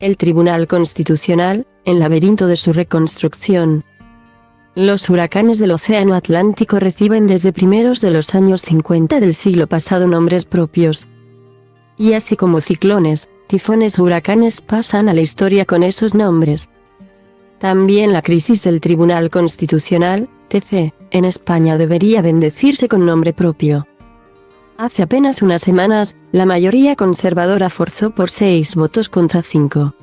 El Tribunal Constitucional, en laberinto de su reconstrucción. Los huracanes del Océano Atlántico reciben desde primeros de los años 50 del siglo pasado nombres propios. Y así como ciclones, tifones o huracanes pasan a la historia con esos nombres. También la crisis del Tribunal Constitucional, TC, en España debería bendecirse con nombre propio. Hace apenas unas semanas, la mayoría conservadora forzó por 6 votos contra 5.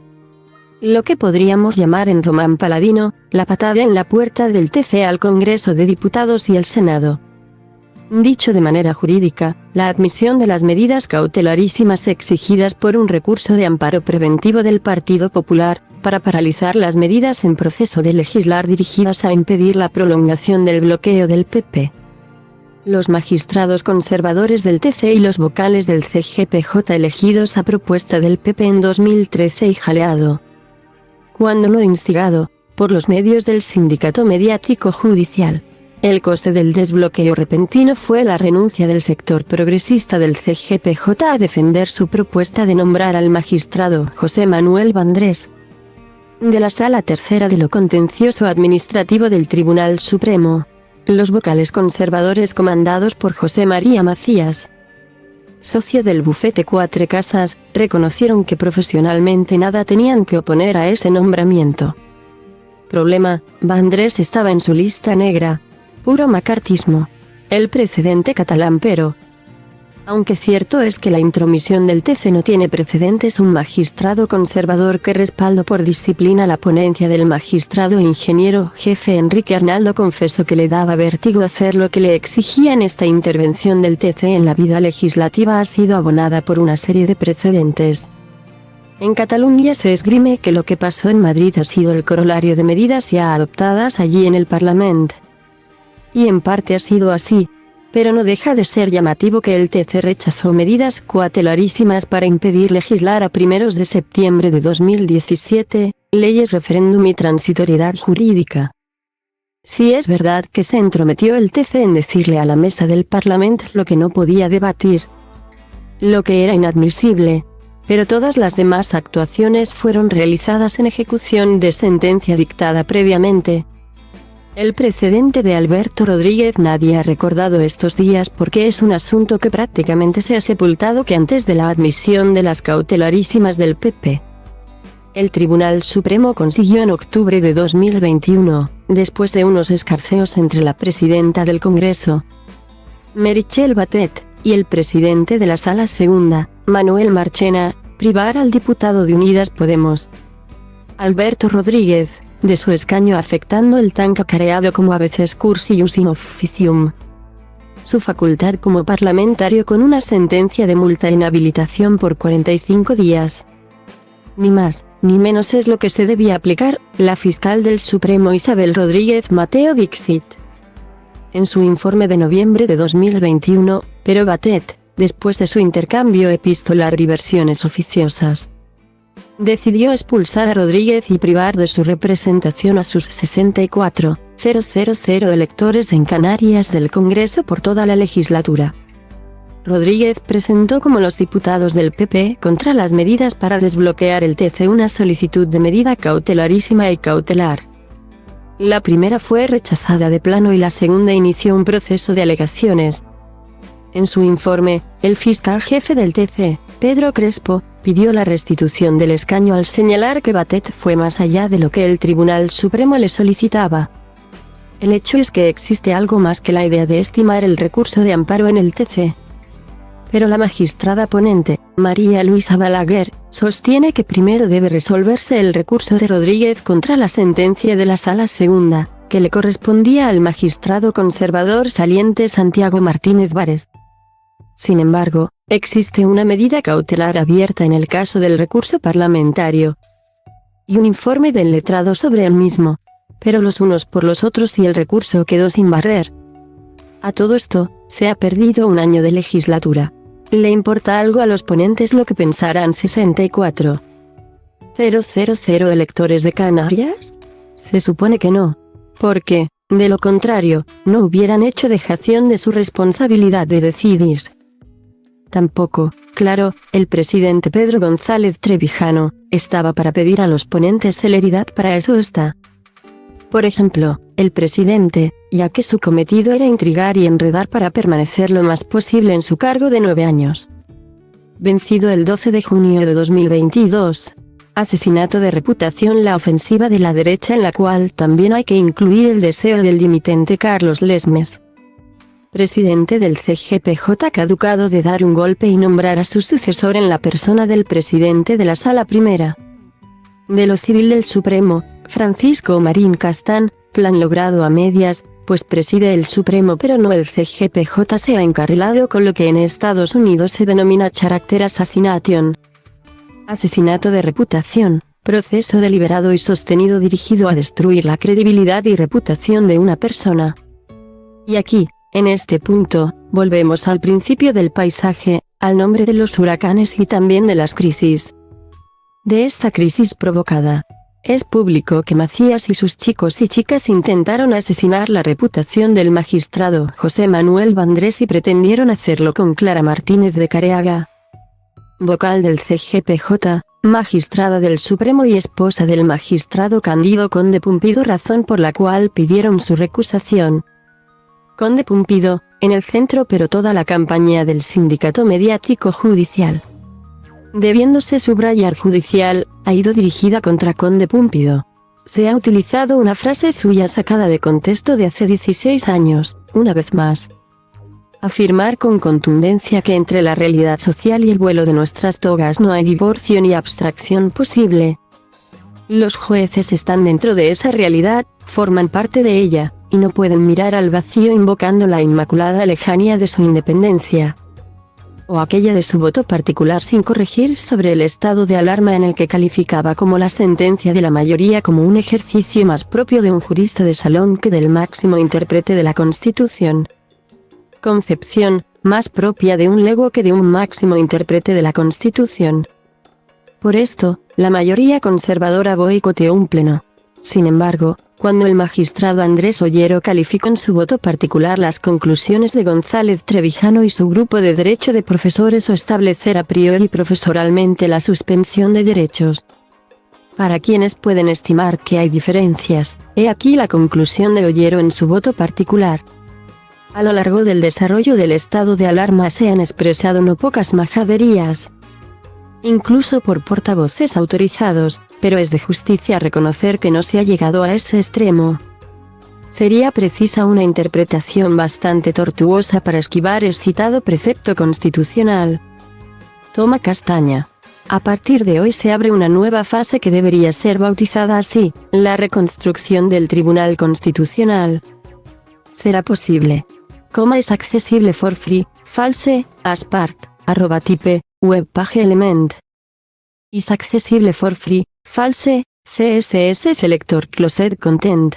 Lo que podríamos llamar en román paladino, la patada en la puerta del TC al Congreso de Diputados y el Senado. Dicho de manera jurídica, la admisión de las medidas cautelarísimas exigidas por un recurso de amparo preventivo del Partido Popular, para paralizar las medidas en proceso de legislar dirigidas a impedir la prolongación del bloqueo del PP. Los magistrados conservadores del TC y los vocales del CGPJ elegidos a propuesta del PP en 2013 y jaleado, cuando no instigado, por los medios del sindicato mediático judicial. El coste del desbloqueo repentino fue la renuncia del sector progresista del CGPJ a defender su propuesta de nombrar al magistrado José Manuel Vandrés, de la Sala Tercera de lo Contencioso Administrativo del Tribunal Supremo. Los vocales conservadores comandados por José María Macías, socio del bufete Cuatro Casas, reconocieron que profesionalmente nada tenían que oponer a ese nombramiento. Problema: Vandrés estaba en su lista negra. Puro macartismo. El precedente catalán. Pero, aunque cierto es que la intromisión del TC no tiene precedentes, un magistrado conservador que respaldó por disciplina la ponencia del magistrado ingeniero jefe Enrique Arnaldo confesó que le daba vértigo hacer lo que le exigían. Esta intervención del TC en la vida legislativa ha sido abonada por una serie de precedentes. En Cataluña se esgrime que lo que pasó en Madrid ha sido el corolario de medidas ya adoptadas allí en el Parlamento. Y en parte ha sido así. Pero no deja de ser llamativo que el TC rechazó medidas cautelarísimas para impedir legislar a primeros de septiembre de 2017, leyes referéndum y transitoriedad jurídica. Si es verdad que se entrometió el TC en decirle a la mesa del Parlamento lo que no podía debatir, lo que era inadmisible, pero todas las demás actuaciones fueron realizadas en ejecución de sentencia dictada previamente. El precedente de Alberto Rodríguez nadie ha recordado estos días porque es un asunto que prácticamente se ha sepultado que antes de la admisión de las cautelarísimas del PP. El Tribunal Supremo consiguió en octubre de 2021, después de unos escarceos entre la presidenta del Congreso, Meritxell Batet, y el presidente de la Sala Segunda, Manuel Marchena, privar al diputado de Unidas Podemos, Alberto Rodríguez, de su escaño, afectando el tan cacareado como a veces cursius in officium, su facultad como parlamentario, con una sentencia de multa e inhabilitación por 45 días. Ni más, ni menos es lo que se debía aplicar. La fiscal del Supremo Isabel Rodríguez Mateo dixit en su informe de noviembre de 2021, pero Batet, después de su intercambio epistolar y versiones oficiosas, decidió expulsar a Rodríguez y privar de su representación a sus 64.000 electores en Canarias del Congreso por toda la legislatura. Rodríguez presentó como los diputados del PP contra las medidas para desbloquear el TC una solicitud de medida cautelarísima y cautelar. La primera fue rechazada de plano y la segunda inició un proceso de alegaciones. En su informe, el fiscal jefe del TC, Pedro Crespo, pidió la restitución del escaño al señalar que Batet fue más allá de lo que el Tribunal Supremo le solicitaba. El hecho es que existe algo más que la idea de estimar el recurso de amparo en el TC. Pero la magistrada ponente, María Luisa Balaguer, sostiene que primero debe resolverse el recurso de Rodríguez contra la sentencia de la Sala Segunda, que le correspondía al magistrado conservador saliente Santiago Martínez Vares. Sin embargo, existe una medida cautelar abierta en el caso del recurso parlamentario y un informe del letrado sobre el mismo, pero los unos por los otros y el recurso quedó sin barrer. A todo esto, se ha perdido un año de legislatura. ¿Le importa algo a los ponentes lo que pensarán 64.000 electores de Canarias? Se supone que no, porque, de lo contrario, no hubieran hecho dejación de su responsabilidad de decidir. Tampoco, claro, el presidente Pedro González Trevijano, estaba para pedir a los ponentes celeridad, para eso está. Por ejemplo, el presidente, ya que su cometido era intrigar y enredar para permanecer lo más posible en su cargo de 9 años. Vencido el 12 de junio de 2022. Asesinato de reputación, la ofensiva de la derecha, en la cual también hay que incluir el deseo del dimitente Carlos Lesmes, presidente del CGPJ, caducado, de dar un golpe y nombrar a su sucesor en la persona del presidente de la Sala Primera de lo Civil del Supremo, Francisco Marín Castán, plan logrado a medias, pues preside el Supremo pero no el CGPJ. Se ha encarrilado con lo que en Estados Unidos se denomina Character Assassination. Asesinato de reputación, proceso deliberado y sostenido dirigido a destruir la credibilidad y reputación de una persona. Y aquí, en este punto, volvemos al principio del paisaje, al nombre de los huracanes y también de las crisis. De esta crisis provocada, es público que Macías y sus chicos y chicas intentaron asesinar la reputación del magistrado José Manuel Vandrés y pretendieron hacerlo con Clara Martínez de Careaga, vocal del CGPJ, magistrada del Supremo y esposa del magistrado Cándido Conde Pumpido, razón por la cual pidieron su recusación. Conde Pumpido, en el centro, pero toda la campaña del sindicato mediático judicial, debiéndose subrayar judicial, ha ido dirigida contra Conde Pumpido. Se ha utilizado una frase suya sacada de contexto de hace 16 años, una vez más. Afirmar con contundencia que entre la realidad social y el vuelo de nuestras togas no hay divorcio ni abstracción posible. Los jueces están dentro de esa realidad, forman parte de ella, y no pueden mirar al vacío invocando la inmaculada lejanía de su independencia, o aquella de su voto particular, sin corregir sobre el estado de alarma en el que calificaba como la sentencia de la mayoría como un ejercicio más propio de un jurista de salón que del máximo intérprete de la Constitución. Concepción, más propia de un lego que de un máximo intérprete de la Constitución. Por esto, la mayoría conservadora boicoteó un pleno. Sin embargo, cuando el magistrado Andrés Ollero calificó en su voto particular las conclusiones de González Trevijano y su grupo de derecho de profesores, o establecer a priori profesoralmente la suspensión de derechos, para quienes pueden estimar que hay diferencias, he aquí la conclusión de Ollero en su voto particular. A lo largo del desarrollo del estado de alarma se han expresado no pocas majaderías, incluso por portavoces autorizados, pero es de justicia reconocer que no se ha llegado a ese extremo. Sería precisa una interpretación bastante tortuosa para esquivar el citado precepto constitucional. Toma castaña. A partir de hoy se abre una nueva fase que debería ser bautizada así: la reconstrucción del Tribunal Constitucional. Será posible. Es accesible for free, false, as part, @type, web page element. Is accessible for free, false, CSS selector closed content.